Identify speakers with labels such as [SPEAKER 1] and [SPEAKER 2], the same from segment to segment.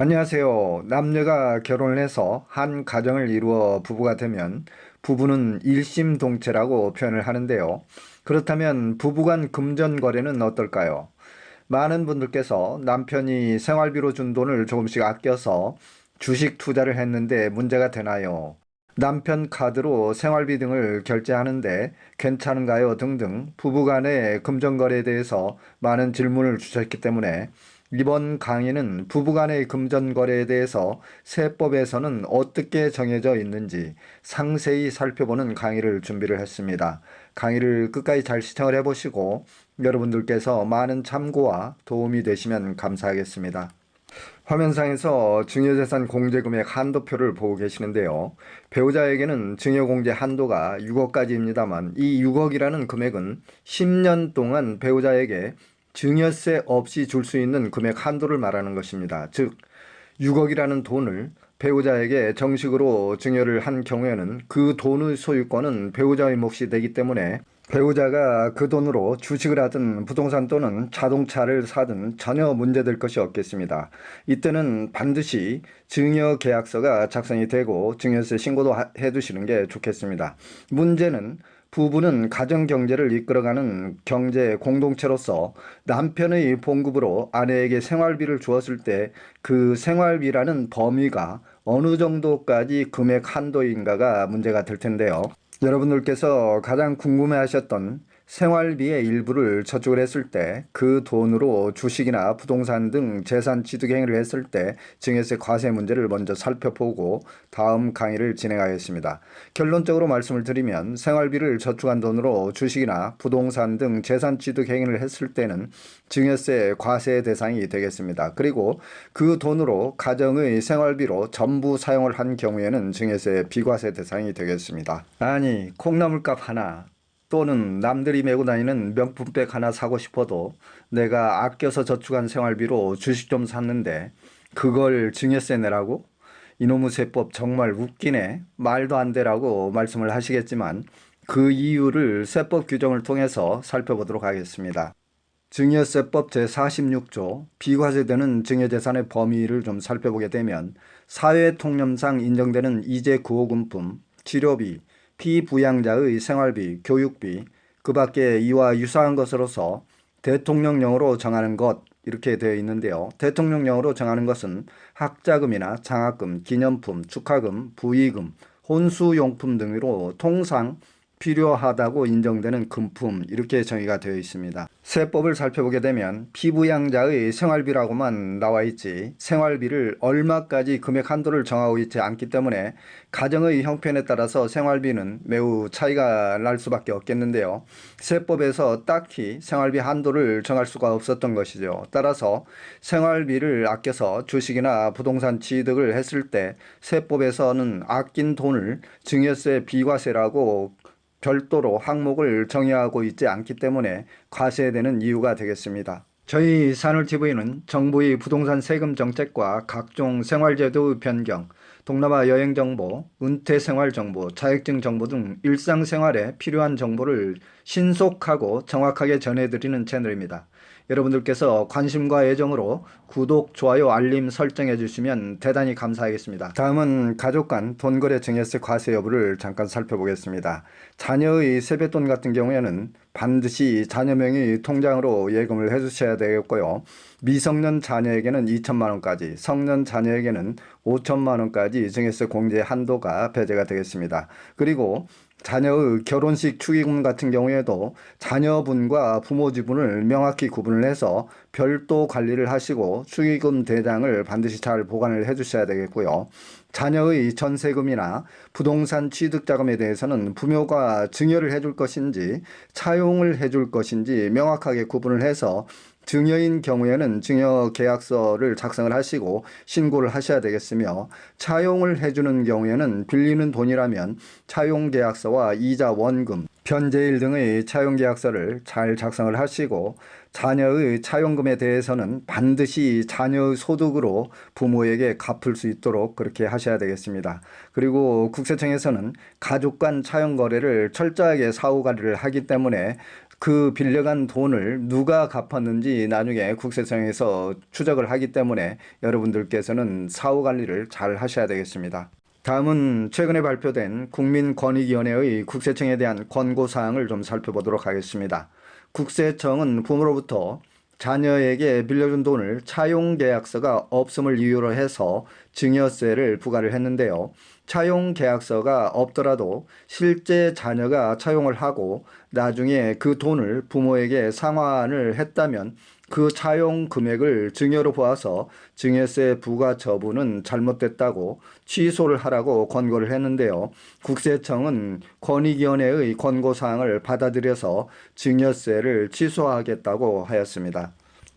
[SPEAKER 1] 안녕하세요. 남녀가 결혼을 해서 한 가정을 이루어 부부가 되면 부부는 일심동체라고 표현을 하는데요. 그렇다면 부부간 금전거래는 어떨까요? 많은 분들께서 남편이 생활비로 준 돈을 조금씩 아껴서 주식 투자를 했는데 문제가 되나요? 남편 카드로 생활비 등을 결제하는데 괜찮은가요? 등등 부부간의 금전거래에 대해서 많은 질문을 주셨기 때문에 이번 강의는 부부간의 금전거래에 대해서 세법에서는 어떻게 정해져 있는지 상세히 살펴보는 강의를 준비를 했습니다. 강의를 끝까지 잘 시청을 해보시고 여러분들께서 많은 참고와 도움이 되시면 감사하겠습니다. 화면상에서 증여재산 공제금액 한도표를 보고 계시는데요. 배우자에게는 증여공제 한도가 6억까지입니다만 이 6억이라는 금액은 10년 동안 배우자에게 증여세 없이 줄 수 있는 금액 한도를 말하는 것입니다. 즉 6억이라는 돈을 배우자에게 정식으로 증여를 한 경우에는 그 돈의 소유권은 배우자의 몫이 되기 때문에 배우자가 그 돈으로 주식을 하든 부동산 또는 자동차를 사든 전혀 문제될 것이 없겠습니다. 이때는 반드시 증여계약서가 작성이 되고 증여세 신고도 해두시는 게 좋겠습니다. 문제는 부부는 가정경제를 이끌어가는 경제 공동체로서 남편의 봉급으로 아내에게 생활비를 주었을 때 그 생활비라는 범위가 어느 정도까지 금액 한도인가가 문제가 될 텐데요. 여러분들께서 가장 궁금해하셨던 생활비의 일부를 저축을 했을 때 그 돈으로 주식이나 부동산 등 재산 취득 행위를 했을 때 증여세 과세 문제를 먼저 살펴보고 다음 강의를 진행하겠습니다. 결론적으로 말씀을 드리면 생활비를 저축한 돈으로 주식이나 부동산 등 재산 취득 행위를 했을 때는 증여세 과세 대상이 되겠습니다. 그리고 그 돈으로 가정의 생활비로 전부 사용을 한 경우에는 증여세 비과세 대상이 되겠습니다. 아니, 콩나물값 하나 또는 남들이 메고 다니는 명품백 하나 사고 싶어도 내가 아껴서 저축한 생활비로 주식 좀 샀는데 그걸 증여세 내라고? 이놈의 세법 정말 웃기네. 말도 안 되라고 말씀을 하시겠지만 그 이유를 세법 규정을 통해서 살펴보도록 하겠습니다. 증여세법 제46조 비과세되는 증여재산의 범위를 좀 살펴보게 되면 사회통념상 인정되는 이재 구호금품, 치료비, 피부양자의 생활비, 교육비, 그 밖에 이와 유사한 것으로서 대통령령으로 정하는 것 이렇게 되어 있는데요. 대통령령으로 정하는 것은 학자금이나 장학금, 기념품, 축하금, 부의금, 혼수용품 등으로 통상 필요하다고 인정되는 금품 이렇게 정의가 되어 있습니다. 세법을 살펴보게 되면 피부양자의 생활비라고만 나와 있지 생활비를 얼마까지 금액 한도를 정하고 있지 않기 때문에 가정의 형편에 따라서 생활비는 매우 차이가 날 수밖에 없겠는데요. 세법에서 딱히 생활비 한도를 정할 수가 없었던 것이죠. 따라서 생활비를 아껴서 주식이나 부동산 취득을 했을 때 세법에서는 아낀 돈을 증여세 비과세라고 별도로 항목을 정의하고 있지 않기 때문에 과세되는 이유가 되겠습니다. 저희 산울TV는 정부의 부동산 세금 정책과 각종 생활제도 변경, 동남아 여행 정보, 은퇴 생활 정보, 자격증 정보 등 일상생활에 필요한 정보를 신속하고 정확하게 전해드리는 채널입니다. 여러분들께서 관심과 애정으로 구독, 좋아요, 알림 설정해 주시면 대단히 감사하겠습니다. 다음은 가족 간 돈거래 증여세 과세 여부를 잠깐 살펴보겠습니다. 자녀의 세뱃돈 같은 경우에는 반드시 자녀 명의 통장으로 예금을 해주셔야 되겠고요. 미성년 자녀에게는 2천만 원까지, 성년 자녀에게는 5천만 원까지 증여세 공제 한도가 배제가 되겠습니다. 그리고 자녀의 결혼식 축의금 같은 경우에도 자녀분과 부모 지분을 명확히 구분을 해서 별도 관리를 하시고 축의금 대장을 반드시 잘 보관을 해 주셔야 되겠고요. 자녀의 전세금이나 부동산 취득자금에 대해서는 부모가 증여를 해줄 것인지 차용을 해줄 것인지 명확하게 구분을 해서 증여인 경우에는 증여계약서를 작성을 하시고 신고를 하셔야 되겠으며 차용을 해주는 경우에는 빌리는 돈이라면 차용계약서와 이자 원금, 변제일 등의 차용계약서를 잘 작성을 하시고 자녀의 차용금에 대해서는 반드시 자녀의 소득으로 부모에게 갚을 수 있도록 그렇게 하셔야 되겠습니다. 그리고 국세청에서는 가족 간 차용거래를 철저하게 사후관리를 하기 때문에 그 빌려간 돈을 누가 갚았는지 나중에 국세청에서 추적을 하기 때문에 여러분들께서는 사후 관리를 잘 하셔야 되겠습니다. 다음은 최근에 발표된 국민권익위원회의 국세청에 대한 권고사항을 좀 살펴보도록 하겠습니다. 국세청은 부모로부터 자녀에게 빌려준 돈을 차용계약서가 없음을 이유로 해서 증여세를 부과를 했는데요. 차용계약서가 없더라도 실제 자녀가 차용을 하고 나중에 그 돈을 부모에게 상환을 했다면 그 차용 금액을 증여로 보아서 증여세 부과 처분은 잘못됐다고 취소를 하라고 권고를 했는데요. 국세청은 권익위원회의 권고사항을 받아들여서 증여세를 취소하겠다고 하였습니다.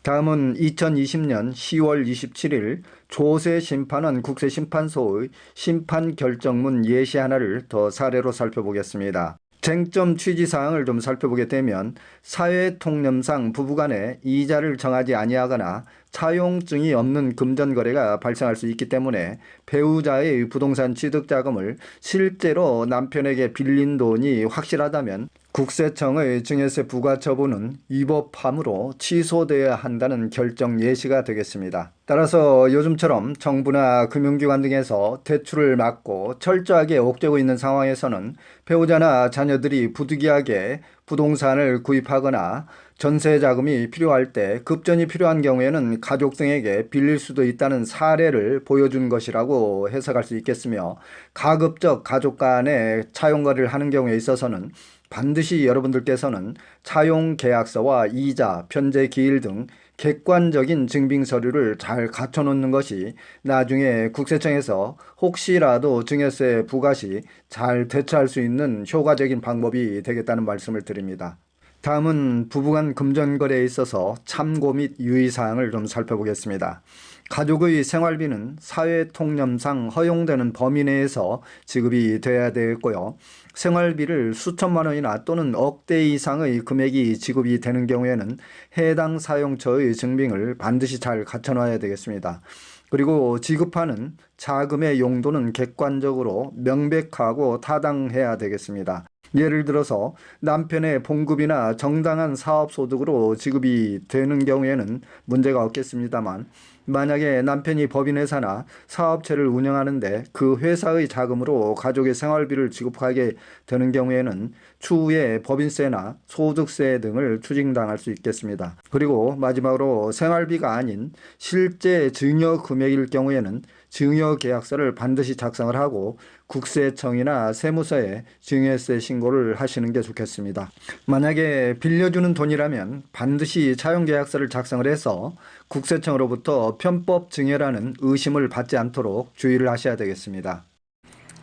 [SPEAKER 1] 다음은 2020년 10월 27일 조세심판원 국세심판소의 심판 결정문 예시 하나를 더 사례로 살펴보겠습니다. 쟁점 취지사항을 좀 살펴보게 되면 사회통념상 부부간에 이자를 정하지 아니하거나 차용증이 없는 금전거래가 발생할 수 있기 때문에 배우자의 부동산 취득자금을 실제로 남편에게 빌린 돈이 확실하다면 국세청의 증여세 부과 처분은 위법함으로 취소되어야 한다는 결정 예시가 되겠습니다. 따라서 요즘처럼 정부나 금융기관 등에서 대출을 막고 철저하게 옥죄고 있는 상황에서는 배우자나 자녀들이 부득이하게 부동산을 구입하거나 전세 자금이 필요할 때 급전이 필요한 경우에는 가족 등에게 빌릴 수도 있다는 사례를 보여준 것이라고 해석할 수 있겠으며, 가급적 가족 간에 차용거래를 하는 경우에 있어서는 반드시 여러분들께서는 차용계약서와 이자, 변제 기일 등 객관적인 증빙 서류를 잘 갖춰놓는 것이 나중에 국세청에서 혹시라도 증여세 부과 시 잘 대처할 수 있는 효과적인 방법이 되겠다는 말씀을 드립니다. 다음은 부부간 금전거래에 있어서 참고 및 유의사항을 좀 살펴보겠습니다. 가족의 생활비는 사회통념상 허용되는 범위 내에서 지급이 돼야 되겠고요. 생활비를 수천만 원이나 또는 억대 이상의 금액이 지급이 되는 경우에는 해당 사용처의 증빙을 반드시 잘 갖춰놔야 되겠습니다. 그리고 지급하는 자금의 용도는 객관적으로 명백하고 타당해야 되겠습니다. 예를 들어서 남편의 봉급이나 정당한 사업소득으로 지급이 되는 경우에는 문제가 없겠습니다만, 만약에 남편이 법인회사나 사업체를 운영하는데 그 회사의 자금으로 가족의 생활비를 지급하게 되는 경우에는 추후에 법인세나 소득세 등을 추징당할 수 있겠습니다. 그리고 마지막으로 생활비가 아닌 실제 증여 금액일 경우에는 증여계약서를 반드시 작성을 하고 국세청이나 세무서에 증여세 신고를 하시는 게 좋겠습니다. 만약에 빌려주는 돈이라면 반드시 차용계약서를 작성을 해서 국세청으로부터 편법 증여라는 의심을 받지 않도록 주의를 하셔야 되겠습니다.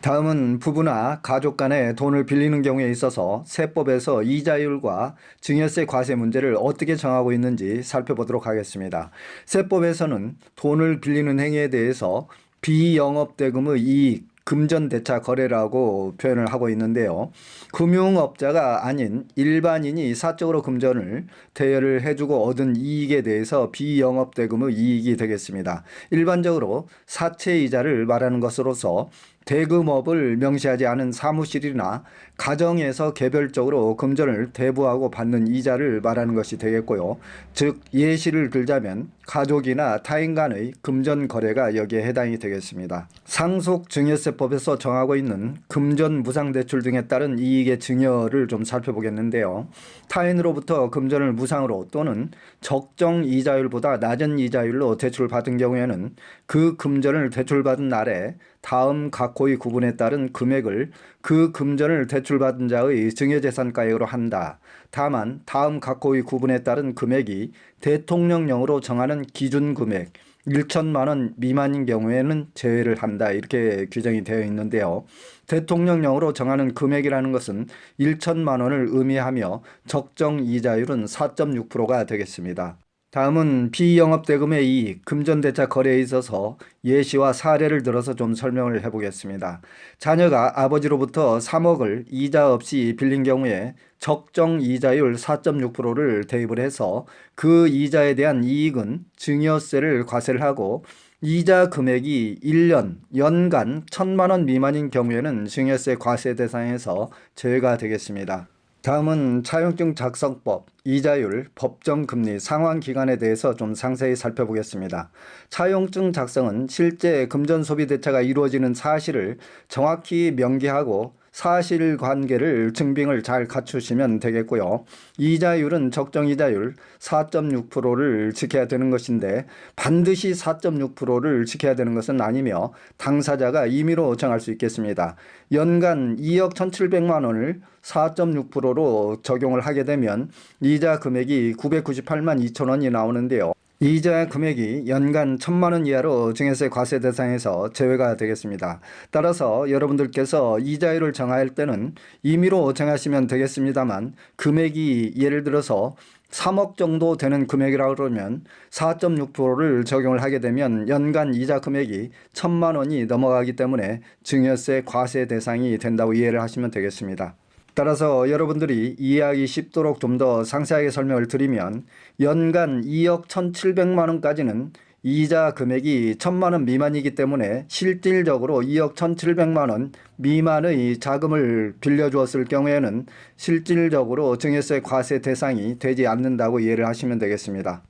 [SPEAKER 1] 다음은 부부나 가족 간에 돈을 빌리는 경우에 있어서 세법에서 이자율과 증여세 과세 문제를 어떻게 정하고 있는지 살펴보도록 하겠습니다. 세법에서는 돈을 빌리는 행위에 대해서 비영업대금의 이익, 금전대차 거래라고 표현을 하고 있는데요. 금융업자가 아닌 일반인이 사적으로 금전을 대여를 해주고 얻은 이익에 대해서 비영업대금의 이익이 되겠습니다. 일반적으로 사채이자를 말하는 것으로서 대금업을 명시하지 않은 사무실이나 가정에서 개별적으로 금전을 대부하고 받는 이자를 말하는 것이 되겠고요. 즉 예시를 들자면 가족이나 타인 간의 금전 거래가 여기에 해당이 되겠습니다. 상속 증여세법에서 정하고 있는 금전 무상대출 등에 따른 이익의 증여를 좀 살펴보겠는데요. 타인으로부터 금전을 무상으로 또는 적정 이자율보다 낮은 이자율로 대출을 받은 경우에는 그 금전을 대출받은 날에 다음 각호의 구분에 따른 금액을 그 금전을 대출받은 자의 증여재산가액으로 한다. 다만 다음 각호의 구분에 따른 금액이 대통령령으로 정하는 기준금액 1천만 원 미만인 경우에는 제외를 한다. 이렇게 규정이 되어 있는데요. 대통령령으로 정하는 금액이라는 것은 1천만 원을 의미하며 적정 이자율은 4.6%가 되겠습니다. 다음은 비영업대금의 이익, 금전대차 거래에 있어서 예시와 사례를 들어서 좀 설명을 해보겠습니다. 자녀가 아버지로부터 3억을 이자 없이 빌린 경우에 적정 이자율 4.6%를 대입을 해서 그 이자에 대한 이익은 증여세를 과세를 하고, 이자 금액이 1년, 연간 1,000만 원 미만인 경우에는 증여세 과세 대상에서 제외가 되겠습니다. 다음은 차용증 작성법, 이자율, 법정금리, 상환기간에 대해서 좀 상세히 살펴보겠습니다. 차용증 작성은 실제 금전 소비 대차가 이루어지는 사실을 정확히 명기하고 사실관계를 증빙을 잘 갖추시면 되겠고요. 이자율은 적정이자율 4.6%를 지켜야 되는 것인데 반드시 4.6%를 지켜야 되는 것은 아니며 당사자가 임의로 정할 수 있겠습니다. 연간 2억 1,700만 원을 4.6%로 적용을 하게 되면 이자 금액이 998만 2천 원이 나오는데요. 이자 금액이 연간 1,000만 원 이하로 증여세 과세 대상에서 제외가 되겠습니다. 따라서 여러분들께서 이자율을 정할 때는 임의로 정하시면 되겠습니다만 금액이 예를 들어서 3억 정도 되는 금액이라고 그러면 4.6%를 적용을 하게 되면 연간 이자 금액이 1,000만 원이 넘어가기 때문에 증여세 과세 대상이 된다고 이해를 하시면 되겠습니다. 따라서 여러분들이 이해하기 쉽도록 좀 더 상세하게 설명을 드리면 연간 2억 1,700만 원까지는 이자 금액이 1,000만 원 미만이기 때문에 실질적으로 2억 1,700만 원 미만의 자금을 빌려주었을 경우에는 실질적으로 증여세 과세 대상이 되지 않는다고 이해를 하시면 되겠습니다.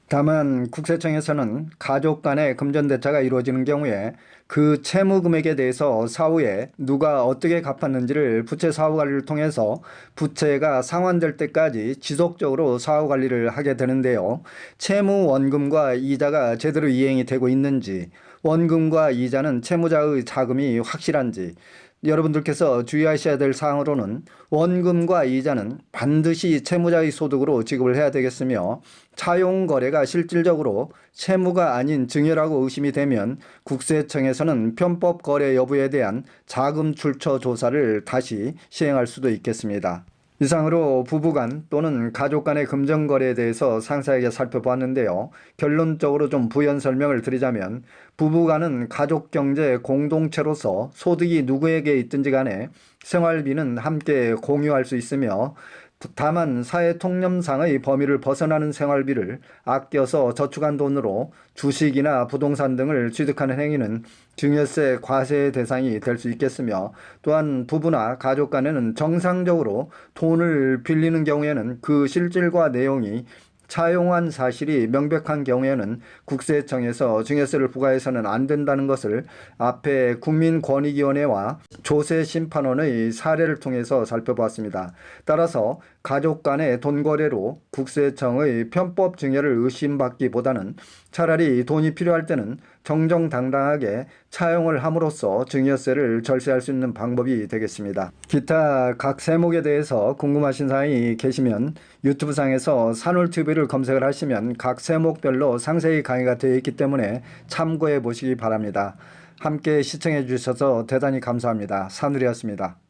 [SPEAKER 1] 다만 국세청에서는 가족 간의 금전대차가 이루어지는 경우에 그 채무 금액에 대해서 사후에 누가 어떻게 갚았는지를 부채 사후관리를 통해서 부채가 상환될 때까지 지속적으로 사후관리를 하게 되는데요. 채무 원금과 이자가 제대로 이행이 되고 있는지, 원금과 이자는 채무자의 자금이 확실한지, 여러분들께서 주의하셔야 될 사항으로는 원금과 이자는 반드시 채무자의 소득으로 지급을 해야 되겠으며 차용 거래가 실질적으로 채무가 아닌 증여라고 의심이 되면 국세청에서는 편법 거래 여부에 대한 자금 출처 조사를 다시 시행할 수도 있겠습니다. 이상으로 부부간 또는 가족 간의 금전거래에 대해서 상세하게 살펴보았는데요. 결론적으로 좀 부연 설명을 드리자면 부부간은 가족경제 공동체로서 소득이 누구에게 있든지 간에 생활비는 함께 공유할 수 있으며 다만 사회통념상의 범위를 벗어나는 생활비를 아껴서 저축한 돈으로 주식이나 부동산 등을 취득하는 행위는 증여세 과세 대상이 될 수 있겠으며 또한 부부나 가족 간에는 정상적으로 돈을 빌리는 경우에는 그 실질과 내용이 차용한 사실이 명백한 경우에는 국세청에서 증여세를 부과해서는 안 된다는 것을 앞에 국민권익위원회와 조세심판원의 사례를 통해서 살펴보았습니다. 따라서 가족 간의 돈거래로 국세청의 편법 증여를 의심받기보다는 차라리 돈이 필요할 때는 정정당당하게 차용을 함으로써 증여세를 절세할 수 있는 방법이 되겠습니다. 기타 각 세목에 대해서 궁금하신 사항이 계시면 유튜브 상에서 산울TV를 검색을 하시면 각 세목별로 상세히 강의가 되어 있기 때문에 참고해 보시기 바랍니다. 함께 시청해 주셔서 대단히 감사합니다. 산울이었습니다.